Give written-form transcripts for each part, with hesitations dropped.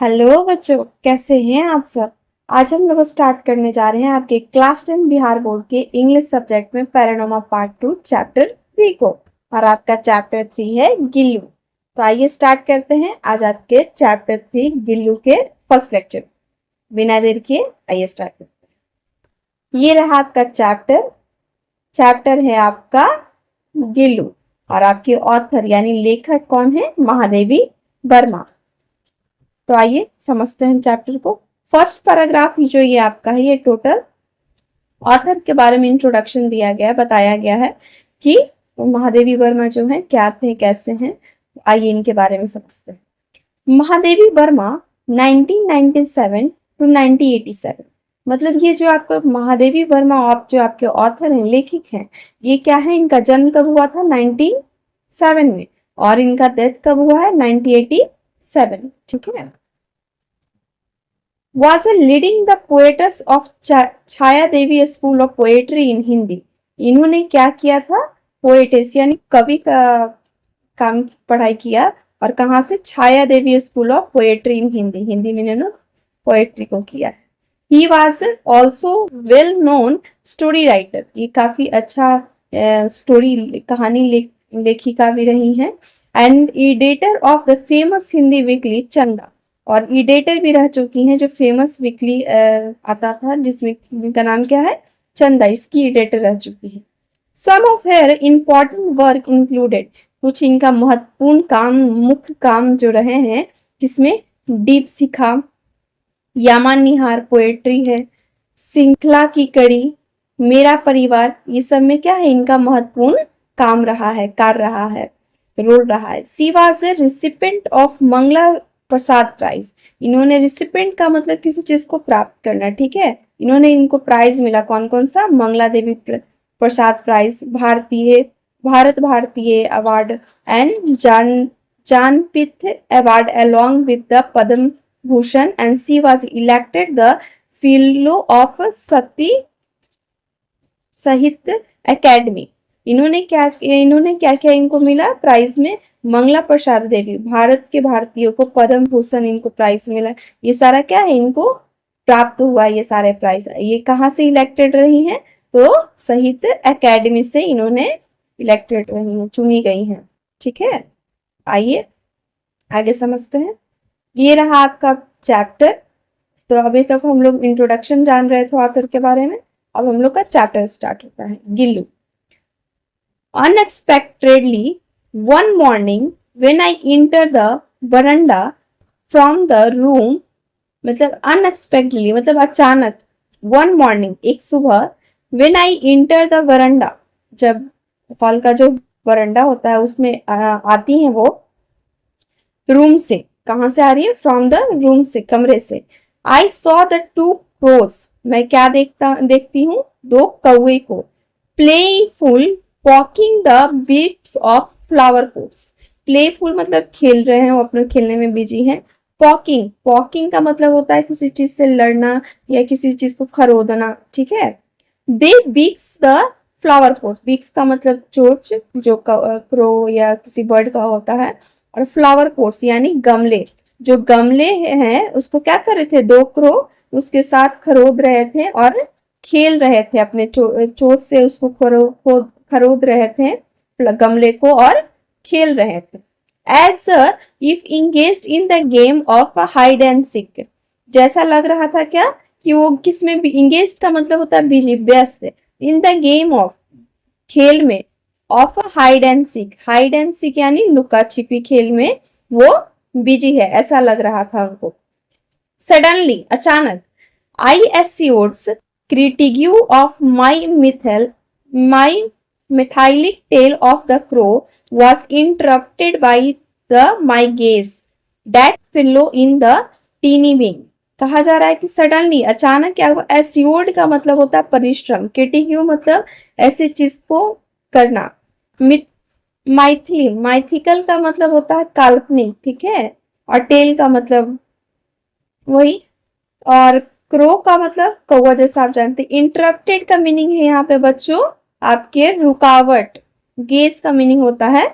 Hello बच्चों, कैसे हैं आप सब। आज हम लोग स्टार्ट करने जा रहे हैं आपके क्लास 10 बिहार बोर्ड के इंग्लिश सब्जेक्ट में पैरानोमा पार्ट 2 चैप्टर 3 को। और आपका चैप्टर 3 है गिल्लू। तो आइए स्टार्ट करते हैं आज आपके चैप्टर 3 गिल्लू के फर्स्ट लेक्चर। बिना देर किए आइए स्टार्ट करते हैं। ये रहा आपका चैप्टर। चैप्टर है आपका गिल्लू और आपके ऑथर यानी लेखक कौन है? महादेवी वर्मा। तो आइए समझते हैं चैप्टर को। फर्स्ट पैराग्राफ ही जो ये आपका है, ये टोटल ऑथर के बारे में इंट्रोडक्शन दिया गया है, बताया गया है कि महादेवी वर्मा जो है क्या थे, कैसे हैं। आइए इनके बारे में समझते हैं। महादेवी वर्मा 1997 टू 1987, मतलब ये जो आपका महादेवी वर्मा आप जो आपके ऑथर हैं, लेखक हैं, ये क्या है, इनका जन्म कब हुआ था? 1907 में, और इनका डेथ कब हुआ है? 1987। ठीक है। was a leading the poetess of Chhaya Devi school of poetry in Hindi. इन्होंने क्या किया था? पोएटेस यानी कवि का काम पढ़ाई किया। और कहाँ से? Chhaya Devi school of poetry in Hindi. Hindi में इन्होंने पोएट्री को किया है। He was also well known story writer. ये काफी अच्छा स्टोरी कहानी लेखिका भी रही हैं। And editor of the famous Hindi weekly Chanda, और एडिटर भी रह चुकी हैं जो फेमस वीकली आता था, जिसमें इनका नाम क्या है? चंदा। इसकी एडिटर रह चुकी है। Some of her important work included, कुछ इनका महत्वपूर्ण काम, मुख्य काम जो रहे हैं, जिसमें दीप शिखा, यामान निहार पोएट्री है, श्रृंखला की कड़ी, मेरा परिवार, ये सब में क्या है? इनका महत्वपूर्ण काम रहा है, कार्य रहा है, रोल रहा है। She was a recipient of Mangala Prasad prize. इन्होंने रिसिपेंट का मतलब किसी चीज को प्राप्त करना, ठीक है। इन्होंने इनको प्राइज मिला, कौन कौन सा? Mangala Devi Prasad prize, Bharat Bharatiya award and Jnanpith award along with the Padma Bhushan, and she was elected the fellow of सती साहित्य अकेडमी। इन्होंने क्या क्या इनको मिला प्राइज में? मंगला प्रसाद देवी, भारत के भारतीयों को पद्म भूषण इनको प्राइज मिला। ये सारा क्या है? इनको प्राप्त हुआ ये सारे प्राइज। ये कहाँ से इलेक्टेड रही हैं? तो साहित्य अकेडमी से इन्होंने इलेक्टेड रही हैं, चुनी गई हैं। ठीक है, आइए आगे समझते हैं। ये रहा आपका चैप्टर। तो अभी तक हम लोग इंट्रोडक्शन जान रहे थे ऑथर के बारे में। अब हम लोग का चैप्टर स्टार्ट होता है, Gillu. Unexpectedly, one morning when I entered the veranda from the room, मतलब unexpectedly मतलब अचानक, one morning एक सुबह, when I entered the veranda, जब हॉल का जो वरंडा होता है उसमें आती हैं वो रूम से। कहां से आ रही है? फ्रॉम द रूम से, कमरे से। I saw the two crows, मैं क्या देखती हूँ? दो कौवे को। Playful poking the bits of flower pots. Playful मतलब खेल रहे हैं, वो अपने खेलने में बिजी हैं। पॉकिंग का मतलब होता है किसी चीज से लड़ना या किसी चीज को खरोदना, ठीक है। They beaks the flower pot, beaks का मतलब चोंच, जो क्रो या किसी बर्ड का होता है। और फ्लावर पोट्स यानी गमले, जो गमले हैं उसको क्या कर रहे थे? दो क्रो उसके साथ खरोद रहे थे और खेल रहे थे, अपने चोंच से उसको खरोद रहे थे गमले को और खेल रहे थे। As if engaged in the game of hide and seek, जैसा लग रहा था क्या कि वो किसमें भी, इंगेज्ड का मतलब होता है बिजी, व्यस्त। इन द गेम ऑफ, खेल में, of hide and seek, hide and seek यानी लुका छिपी खेल में वो बिजी है, ऐसा लग रहा था उनको। सडनली अचानक, I assured critique of my mythical tale of the crow was interrupted by my gaze that fellow in the teeny wing। कहा जा रहा है कि सडनली अचानक क्या हुआ? एस्योर्ड का मतलब होता है परिश्रम, क्रिटिक्यू मतलब ऐसी चीज को करना। माइथिकल का मतलब होता है काल्पनिक, ठीक है। और टेल का मतलब वही, और क्रो का मतलब कौवा, जैसा आप जानते हैं। इंटरप्टेड का मीनिंग है यहाँ पे बच्चों आपके रुकावट। गेज का मीनिंग होता है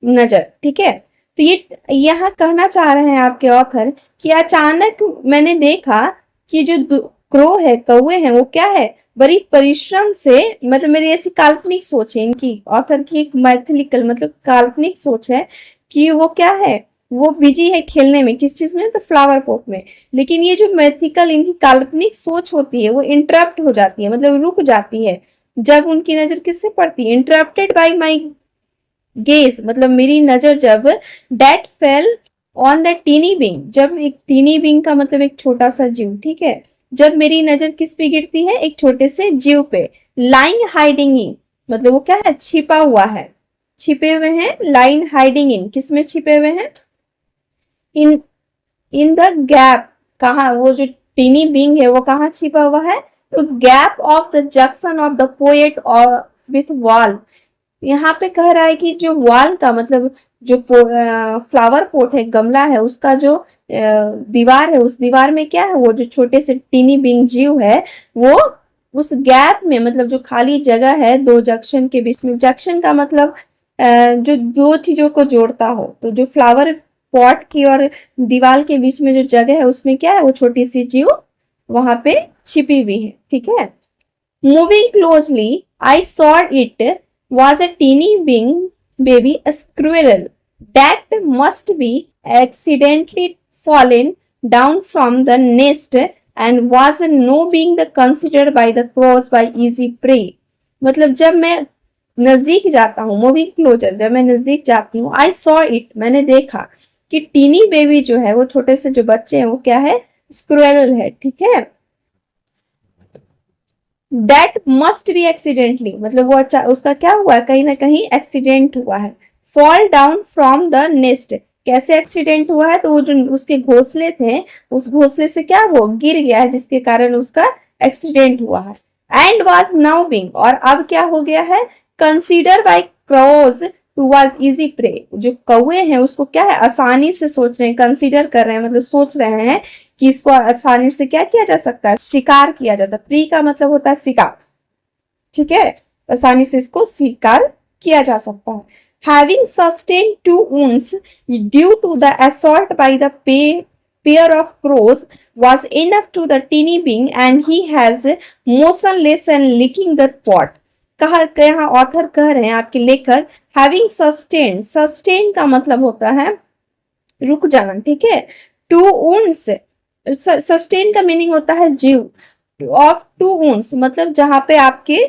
नजर, ठीक है। तो ये यहाँ कहना चाह रहे हैं आपके ऑथर कि अचानक मैंने देखा कि जो क्रो है, कौवे हैं, वो क्या है, बड़ी परिश्रम से, मतलब मेरी ऐसी काल्पनिक सोच है, इनकी ऑथर की एक मैथिलिकल मतलब काल्पनिक सोच है कि वो क्या है, वो बिजी है खेलने में, किस चीज में, तो फ्लावर पॉट में। लेकिन ये जो मैथिकल इनकी काल्पनिक सोच होती है वो इंटरप्ट हो जाती है, मतलब रुक जाती है जब उनकी नजर किससे पड़ती है, इंटरप्टेड बाई माई गेज, मतलब मेरी नजर जब that fell on the tiny being, जब एक टीनी बिंग का मतलब एक छोटा सा जीव, ठीक है, जब मेरी नजर किस पे गिरती है, एक छोटे से जीव पे, लाइन हाइडिंग इन, मतलब वो क्या है, छिपा हुआ है, छिपे हुए हैं, लाइन हाइडिंग इन, किस में छिपे हुए हैं, इन इन द गैप, कहा वो जो टीनी बिंग है वो कहाँ छिपा हुआ है, तो gap of the junction of the poet और विथ वॉल। यहाँ पे कह रहा है कि जो वॉल का मतलब जो फ्लावर पोट है, गमला है, उसका जो दीवार है, उस दीवार में क्या है, वो जो छोटे से टीनी बिंग जीव है, वो उस गैप में, मतलब जो खाली जगह है दो जंक्शन के बीच में, जंक्शन का मतलब जो दो चीजों को जोड़ता हो, तो जो फ्लावर पॉट की और दीवार के बीच में जो जगह है उसमें क्या है, वो छोटी सी जीव वहां पे छिपी हुई है, ठीक है। Moving closely I saw it was a teeny wing baby squirrel that must be accidentally fallen down from the nest and was no being the considered by the crows by easy prey। मतलब जब मैं नजदीक जाता हूँ, moving closure, जब मैं नजदीक जाती हूँ, आई सॉ इट, मैंने देखा कि टीनी बेबी जो है, वो छोटे से जो बच्चे हैं, वो क्या है, स्क्वेरल है, ठीक है। दैट मस्ट बी एक्सीडेंटली, मतलब वो अच्छा उसका क्या हुआ है, कहीं ना कहीं एक्सीडेंट हुआ है। Fall down from the nest, कैसे एक्सीडेंट हुआ है, तो वो जो उसके घोंसले थे, उस घोंसले से क्या वो गिर गया है, जिसके कारण उसका एक्सीडेंट हुआ है। एंड वॉज नाउ बिंग, और अब क्या हो गया है, consider by crows to was easy prey, जो कौवे हैं उसको क्या है, आसानी से सोच रहे हैं, कंसिडर कर रहे हैं, मतलब सोच रहे हैं कि इसको आसानी से क्या किया जा सकता है, शिकार किया जाता है। प्री का मतलब होता है शिकार, ठीक है, आसानी से इसको शिकार किया जा सकता है। Having sustained 2 wounds due to the assault by the pair of crows was enough to the teeny being and he has motionless and licking the pot। कहा, यहाँ ऑथर कह रहे हैं आपके लेखक, हैविंग सस्टेन, सस्टेन का मतलब होता है रुक जाना, ठीक है। टू ऊंस, सस्टेन का मीनिंग होता है जीव, ऑफ टू ऊंस मतलब जहां पे आपके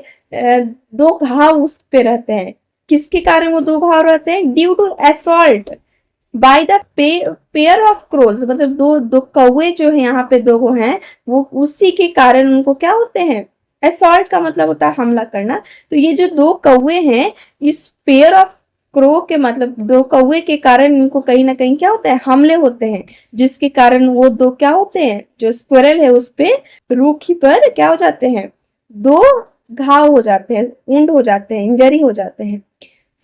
दो घाव उस पे रहते हैं, किसके कारण वो दो घाव रहते हैं, due to assault by the pair of crows, मतलब दो दो कौवे जो है यहाँ पे दो हैं, वो उसी के कारण उनको क्या होते हैं, असॉल्ट का मतलब होता है हमला करना। तो ये जो दो कौवे हैं, इस पेयर ऑफ क्रो के मतलब दो कौवे के कारण इनको कहीं ना कहीं क्या होता है, हमले होते हैं, जिसके कारण वो दो क्या होते हैं, जो स्क्विरल है उस पे रूखी पर क्या हो जाते हैं, दो घाव हो जाते हैं, ऊंड हो जाते हैं, इंजरी हो जाते हैं।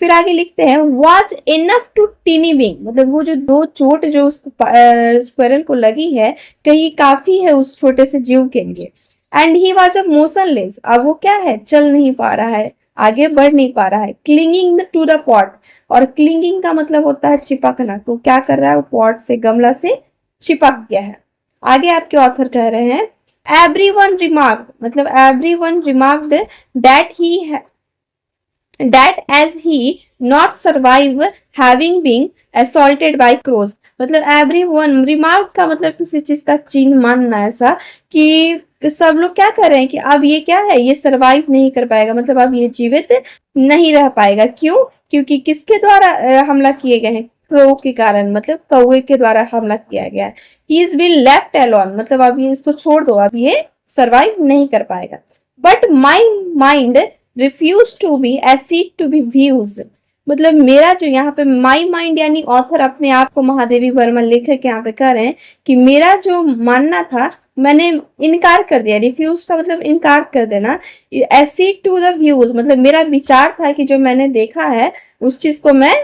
फिर आगे लिखते हैं was enough to tiny wing, मतलब वो जो दो चोट जो उस स्क्विरल को लगी है, कहीं काफी है उस छोटे से जीव के लिए। And he was a motionless, अब वो क्या है, चल नहीं पा रहा है, आगे बढ़ नहीं पा रहा है। क्लिंगिंग टू द पॉट, और क्लिंगिंग का मतलब होता है चिपकना, तो क्या कर रहा है, वो पॉट से, गमला से चिपक गया है। आगे आपके ऑथर कह रहे हैं एवरीवन रिमार्क्ड, मतलब everyone remarked that he that as he not survive having been assaulted by crows, मतलब everyone remark का मतलब किसी चीज का चिन्ह मानना, ऐसा कि सब लोग क्या कर रहे हैं कि अब ये क्या है, ये सरवाइव नहीं कर पाएगा, मतलब अब ये जीवित नहीं रह पाएगा। क्यों, क्योंकि किसके द्वारा हमला किए गए हैं, क्रो के कारण, मतलब कौवे के द्वारा हमला किया गया है। He is been left alone, मतलब अब ये इसको छोड़ दो, अब ये सरवाइव नहीं कर पाएगा। But my mind refuse to be acid to be views, मतलब मेरा जो यहाँ पे माई माइंड, यानी ऑथर अपने आप को महादेवी वर्मा लेखक यहाँ पे कह रहे हैं कि मेरा जो मानना था मैंने इनकार कर दिया। रिफ्यूज का मतलब इनकार कर देना, एसीड टू द व्यूज मतलब मेरा विचार था कि जो मैंने देखा है उस चीज को मैं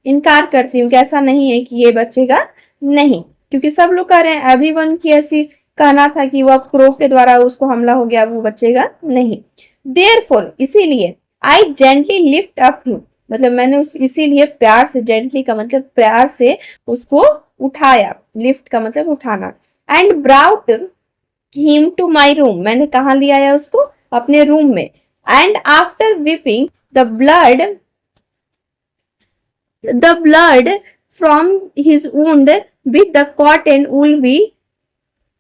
इनकार करती हूँ कि ऐसा नहीं है कि ये बचेगा नहीं, क्योंकि सब लोग कह रहे हैं एवरीवन की ऐसी कहना था कि वो क्रो के द्वारा उसको हमला हो गया, वो बचेगा नहीं। Therefore, इसीलिए I gently lift up him, मतलब मैंने उस इसीलिए प्यार से, जेंटली का मतलब प्यार से उसको उठाया, लिफ्ट का मतलब उठाना। And brought him to my room, मैंने कहा ले आया उसको, अपने रूम में। And after wiping the blood from his wound with the cotton wool be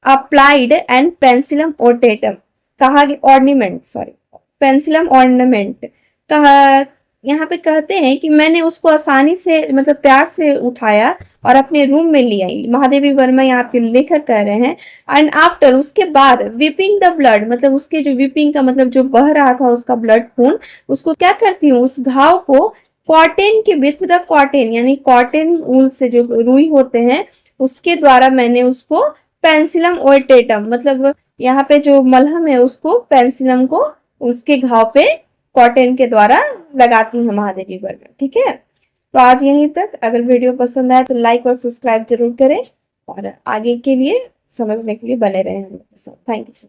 applied and penicillin ointment, कहा ऑर्नामेंट, सॉरी पेंसिलम ऑर्नामेंट, कहा यहाँ पे कहते हैं कि मैंने उसको आसानी से मतलब प्यार से उठाया और अपने रूम में ले आई। महादेवी वर्मा यहाँ पे लेखक कह रहे हैं। एंड आफ्टर, उसके बाद, विपिंग द ब्लड, मतलब उसके जो विपिंग का मतलब जो बह रहा था उसका ब्लड खून, उसको क्या करती हूँ, उस घाव को कॉटन के विथ द कॉटन, यानी कॉटन ऊल से जो रुई होते हैं उसके द्वारा मैंने उसको पेंसिलम ओर्टेटम, मतलब यहाँ पे जो मलहम है उसको पेंसिलम को उसके घाव पे कॉटन के द्वारा लगाती है महादेवी वर्मा। ठीक है, तो आज यहीं तक। अगर वीडियो पसंद आए तो लाइक और सब्सक्राइब जरूर करें और आगे के लिए समझने के लिए बने रहें हमारे साथ। Thank you.